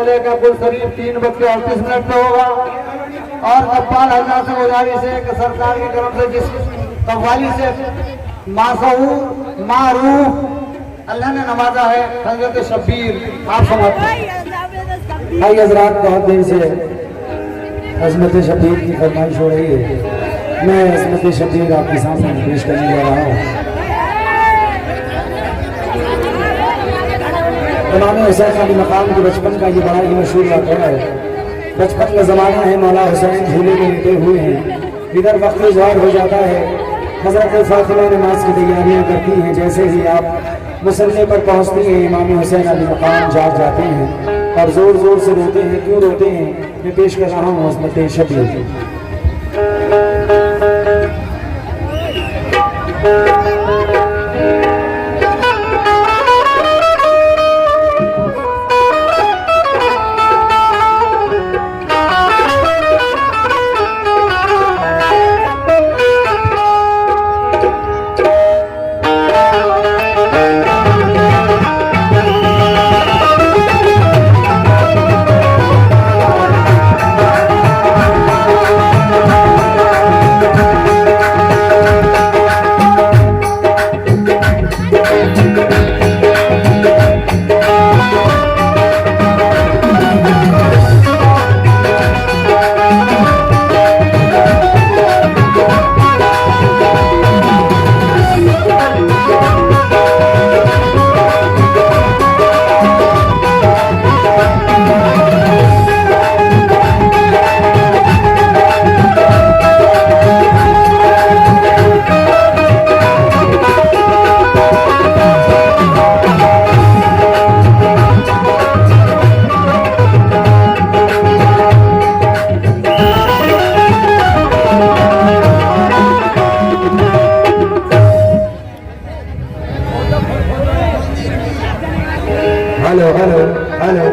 मुकाबले का कुल करीब 3:38 पे होगा। और कप्तान हजरात से गुजारिश है कि सरकार की तरफ से जिस कव्वाली से मासूर मारूफ अल्लाह ने नवाजा है, हजरत शब्बीर आप समझते हैं। भाई हजरात, बहुत देर से अजमत शब्बीर की फरमाइश हो रही है। मैं अजमत शब्बीर आपके सामने पेश करने जा रहा हूँ। इमाम हुसैन अली मकाम के बचपन का ये बड़ा ही मशहूर वाक़या है। बचपन का ज़माना है, मौला हुसैन झूले में लेटे हुए हैं। इधर वक्त ज़ाहिर हो जाता है, हज़रत फातिमा नमाज की तैयारियाँ करती हैं। जैसे ही आप मुसल्ले पर पहुँचती हैं, इमाम हुसैन अली मकाम जाग जाते हैं और ज़ोर ज़ोर से रोते हैं। क्यों रोते हैं, मैं पेश कर रहा हूँ Azmat Shabbir. Hello hello hello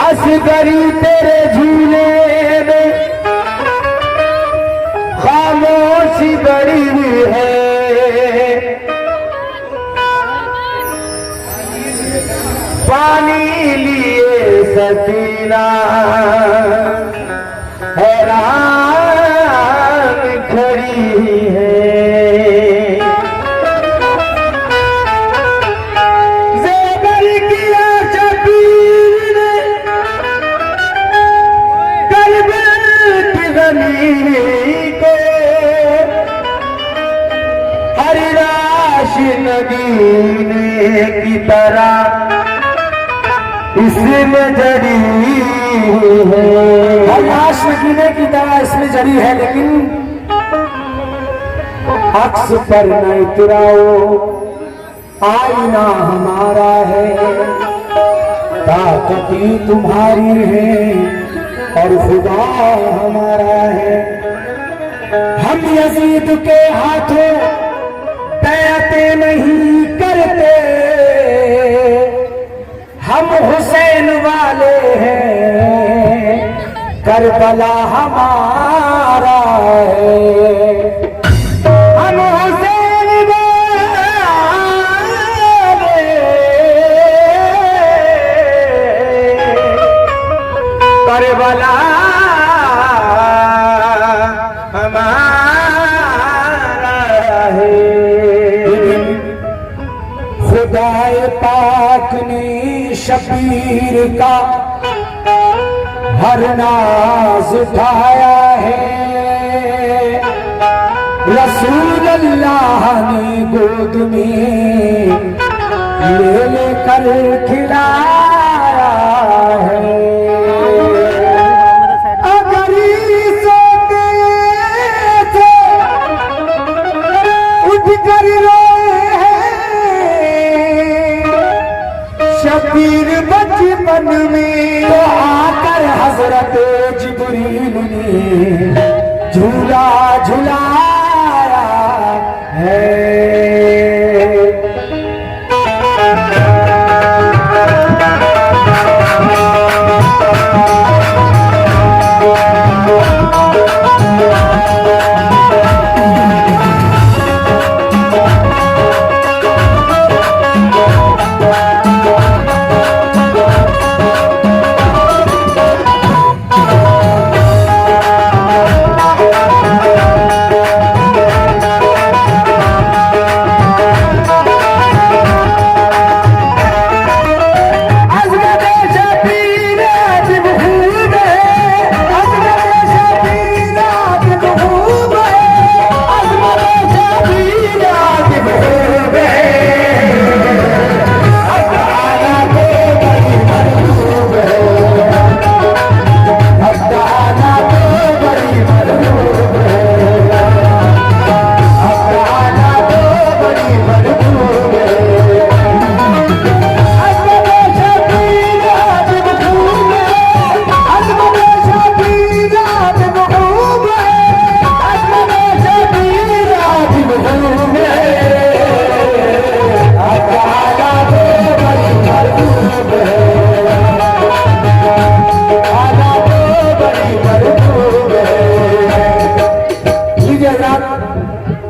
Asgari तेरे झूले में खामोशी बड़ी है। पानी लिए सकीना हैरान खड़ी है। नगीने की तरह इसमें जड़ी है, हलाश नगीने की तरह इसमें जड़ी है। लेकिन अक्स पर न इतराओ, आईना हमारा है, ताकती तुम्हारी है और खुदा हमारा है। हम यजीद के हाथों बैअते नहीं करते, हम हुसैन वाले हैं, करबला हमारा है। हम हुसैन वाले, करबला खुदाए पाक ने शबीर का हर नाज उठाया है। रसूल अल्लाह ने गोद में ले लेकर खिलाया शबीर बचपन में तो आकर हजरत जिब्रील ने झूला झुलाया है।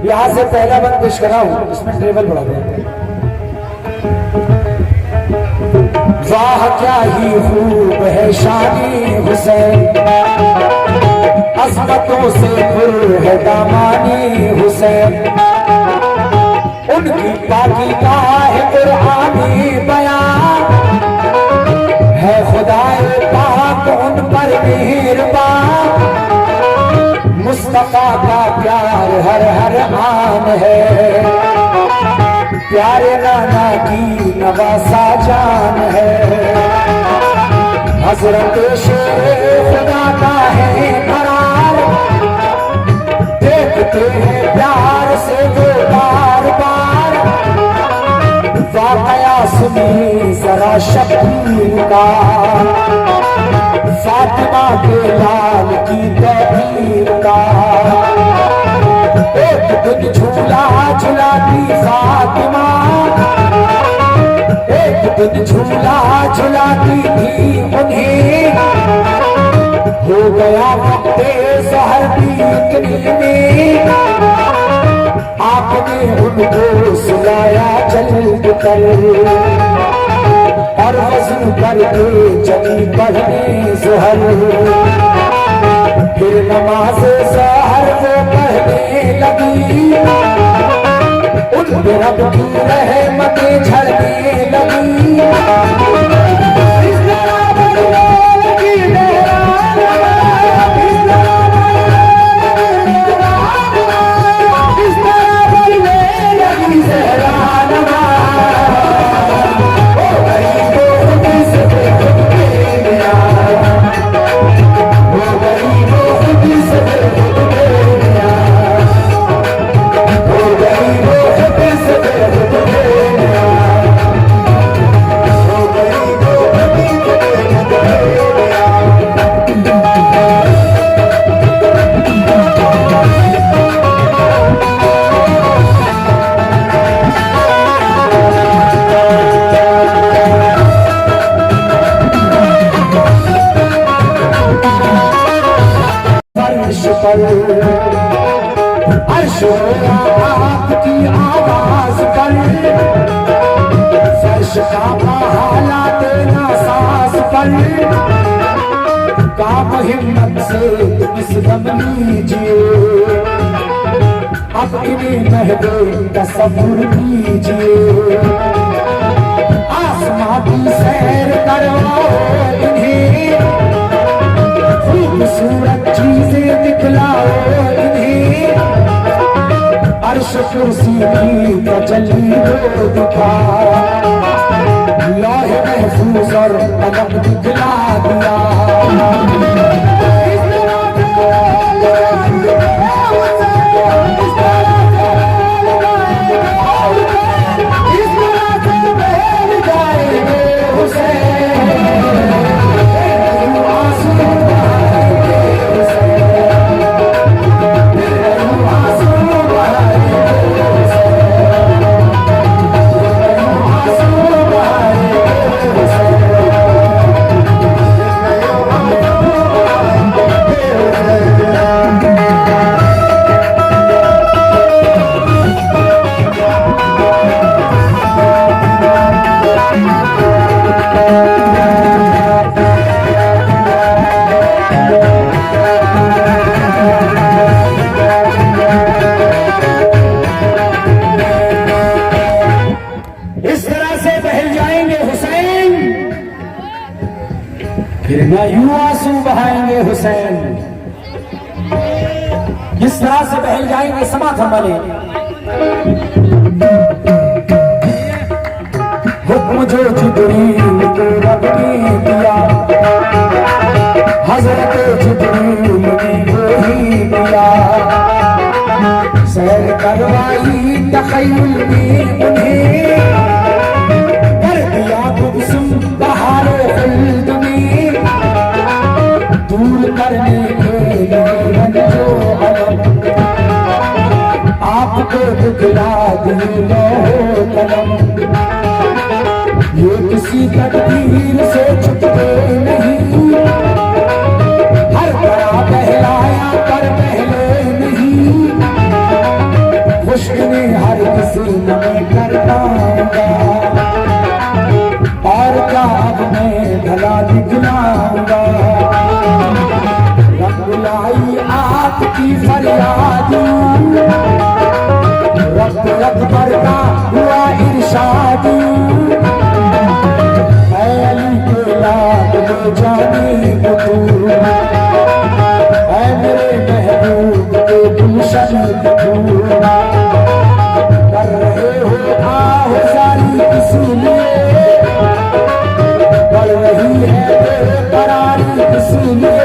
यहाँ से पहला बंद पेश करा हूं, इसमें ट्रेवल बढ़ा दें। वाह क्या ही खूब है शानी हुसैन, अज़मतों से पुर है दामानी हुसैन, उनकी पाकीज़ा है कुरानी बयान, है खुदाए पाक उन पर मेहरबान, मुस्तफा का प्यार हर हर आन है, प्यारे नाना की नवासा जान है, हजरत शेर खुदा का है करार, देखते हैं प्यार से वो बार बार, वाकया सुनी जरा शबीर का, फातिमा के लाल की तहरीर का, एक दिन झूला झुलाती फातिमा, एक दिन झूला झुलाती थी उन्हें, हो गया वक्ते सहर बीतने में, आपने उनको सुलाया जल्द कर, और वज़ू करके चली पढ़ने ज़ुहर, फिर नमाज सहर वो पढ़ने लगी, उन पे रब की रहमतें झड़ने लगी, इस तरह बनने लगी इस तरह बनने लगी ज़हरा आपकी आवाज पर फर्श का हालात ना सांस पर, काम हिम्मत से तुम इस दम लीजिए, अब इन्हें महबूब तसव्वुर कीजिए, आसमां की सैर करवाओ इन्हें, खूबसूरत चीजें दिखलाओ इन्हें, अर्श कुर्सी की तजल्ली को दिखा, लौह महफूज और कदम दिखला दिया, इस तरह से फिर न यूं आंसू बहाएंगे हुसैन, इस तरह से बह जाएंगे समाधम वाले। हुक्म जो जिब्रील को रब ने दिया, हजरत जिब्रील ने वही दिया। सैर करवाई तखय्युल में उन्हें, कर दिया गुमसुम बहारे खुल्द में। दूर करने के लिए जो अलम, आपको दिखला दिए लो कलम। ये किसी तकदीर से छुपते नहीं, हर बड़ा बहलाया पर पहले नहीं। खुश्क में हर किसी न मैं कर पाऊंगा, और क्या अब मैं भला दिखलाऊंगा। रब्बुलाई आपकी फरियाद, रब अकबर का हुआ इरशाद। अली के लाड में जाने को तू, ऐ मेरे महबूब के गुलशन तू। कर रहे हो आह सारी इसलिए, बढ़ रही है बेकरारी इसलिए।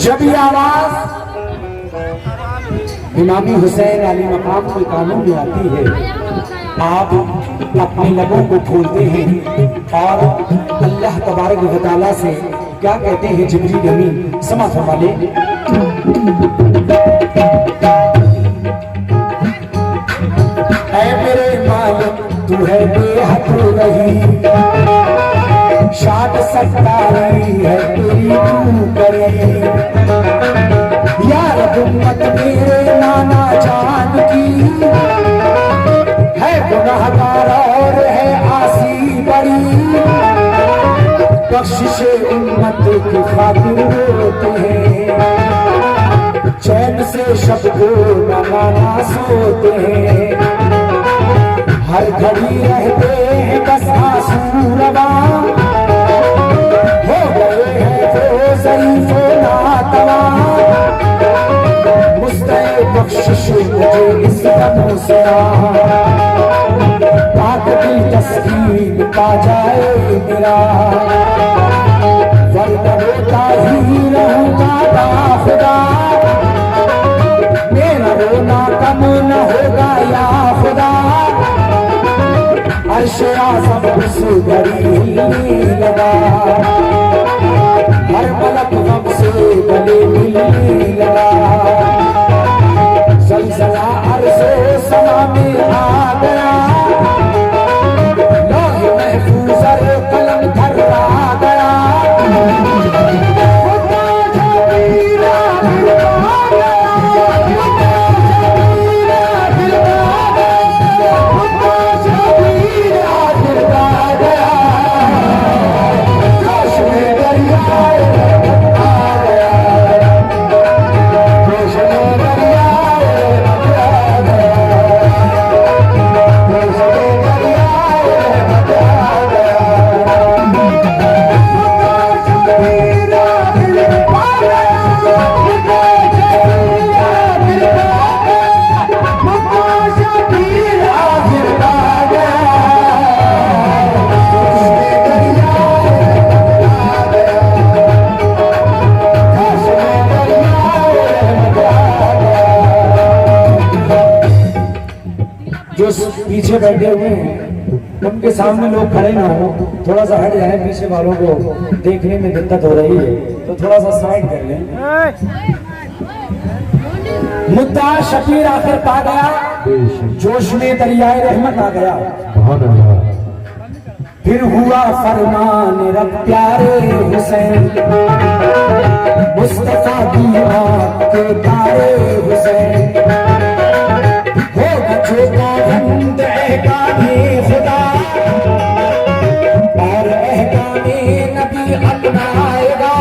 जब ये आवाज इमामी हुसैन अली मकाम के कानों में आती है, आप अपने लबों को खोलते हैं और अल्लाह तबारक व तआला से क्या कहते हैं। जिब्रील अमीन समा फरमाले। ऐ मेरे मालिक तू है बेहद रही, शाद सत्तारी है तेरी तू करे। यार उम्मत मेरे नाना जान की, है गुनाहगार और है आसी बड़ी। बख्शिशे उम्मत की खातिर रोते हैं, चैन से शब को नाना सोते हैं। हर घड़ी रहते हैं बस आंसू रवा, हो गए हैं वो ज़रीफ़ नातवा। मुस्तए बख्शिश मुझे इस दम से, पाक दिल तस्कीन पा जाए मेरा। वरना रोता ही रहूंगा बाखुदा, मेरा रोना कम न होगा या खुदा। अर्श आज़म उस घड़ी हिलने लगा, हर मलक गम से गले मिलने लगा। ज़लज़ला अर्ज़ समा में आ गया, लौह महफूज़ कलम थर्रा गया। पीछे बैठे हुए हैं, उनके सामने लोग खड़े ना हो, थोड़ा सा हट जाए, पीछे वालों को देखने में दिक्कत हो रही है तो थोड़ा सा साइड कर लें। मुद्दा शकीर आखिर पा गया, जोश में दरियाए रहमत आ गया। फिर हुआ फरमान रब प्यारे हुसैन, मुस्तफा की आँख के तारे हुसैन, होगा जो पाबंद एहकामे खुदा और एहकामे नबी अपनाएगा,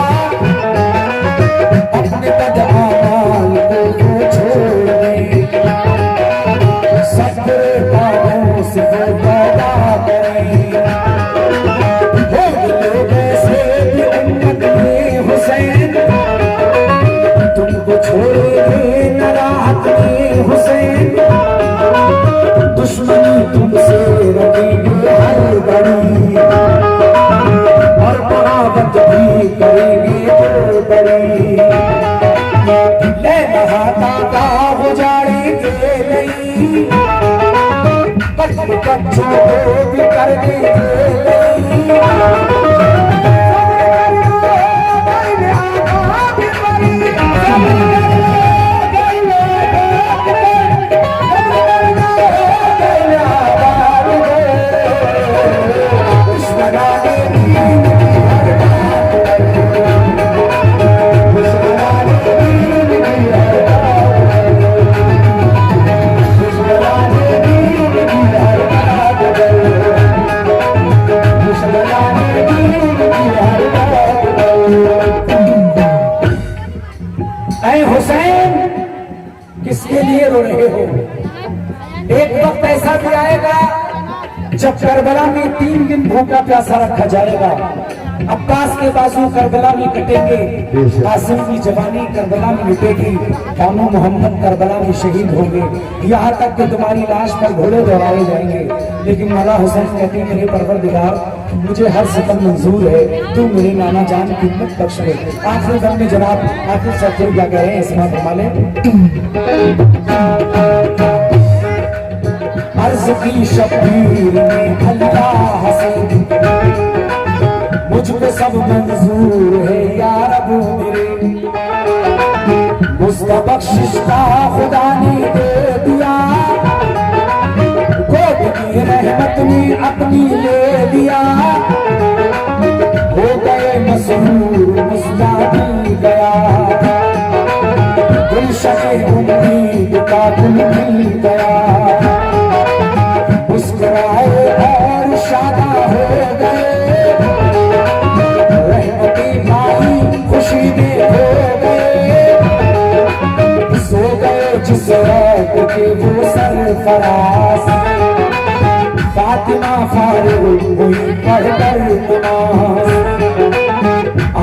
अपने बदआमाल को छोड़ दे, सब्र काबू से पैदा करें। तुमको छोड़े न राहत में हुसैन, दुश्मनी तुमसे रखेंगे हर घड़ी, और बगावत भी करेंगे तो बड़ी। ले नहाता का गुजारेंगे नहीं, बच्चों को भी कर देंगे नहीं। हुसैन किसके लिए रो रहे हो? एक वक्त ऐसा भी आएगा जब करबला में 3 दिन भूखा प्यासा रखा जाएगा। अब्बास के बाजू करबला में कटेंगे, कासिम की जवानी करबला में मिटेगी, बानो मोहम्मद करबला में शहीद होंगे, यहाँ तक कि तुम्हारी लाश पर घोड़े दौड़ाए जाएंगे। लेकिन मौला हुसैन कहते हैं मेरे परवरदिगार मुझे हर सितम मंजूर है, तू मेरे नाना जान की हिम्मत बख्श ले। आखिरी दम में जनाब आखिर सच्चे क्या कह रहे हैं इसमें फरमाले। अर्ज की शबीर में अल्लाह से मुझको सब मंजूर है या रब मेरे, उसका बख्शिश का खुदा ने दे दिया, गोद की रहमत ने अपनी ले लिया, हो गए मसरूर मुस्तादिल गया, गुलशन उम्मीद का गुल मिल गया, मुस्कुराए और शादा हो गए, रहमती माई खुशी में हो गए, सो गए जिस रात के वो सरफराज, फातिमा फारूक हुई पढ़कर नमाज,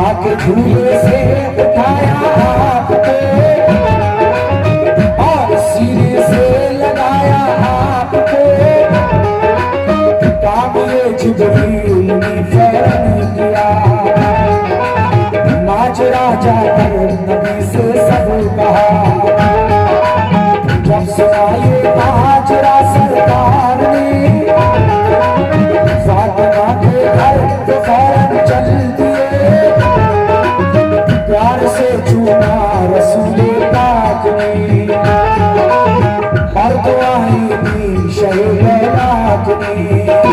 आके झूले से उठाया आपको और सीने से लगाया आपको, काबिल जिब्रील ने फौरन किया, माजरा जाकर नबी से सब कहा, जब सुनाए माजरा सरकार ने, फातिमा के घर तो फौरन चल दिए, प्यार से चूमा रसूल पाक ने, और दुआएं दी शहीद लाख ने।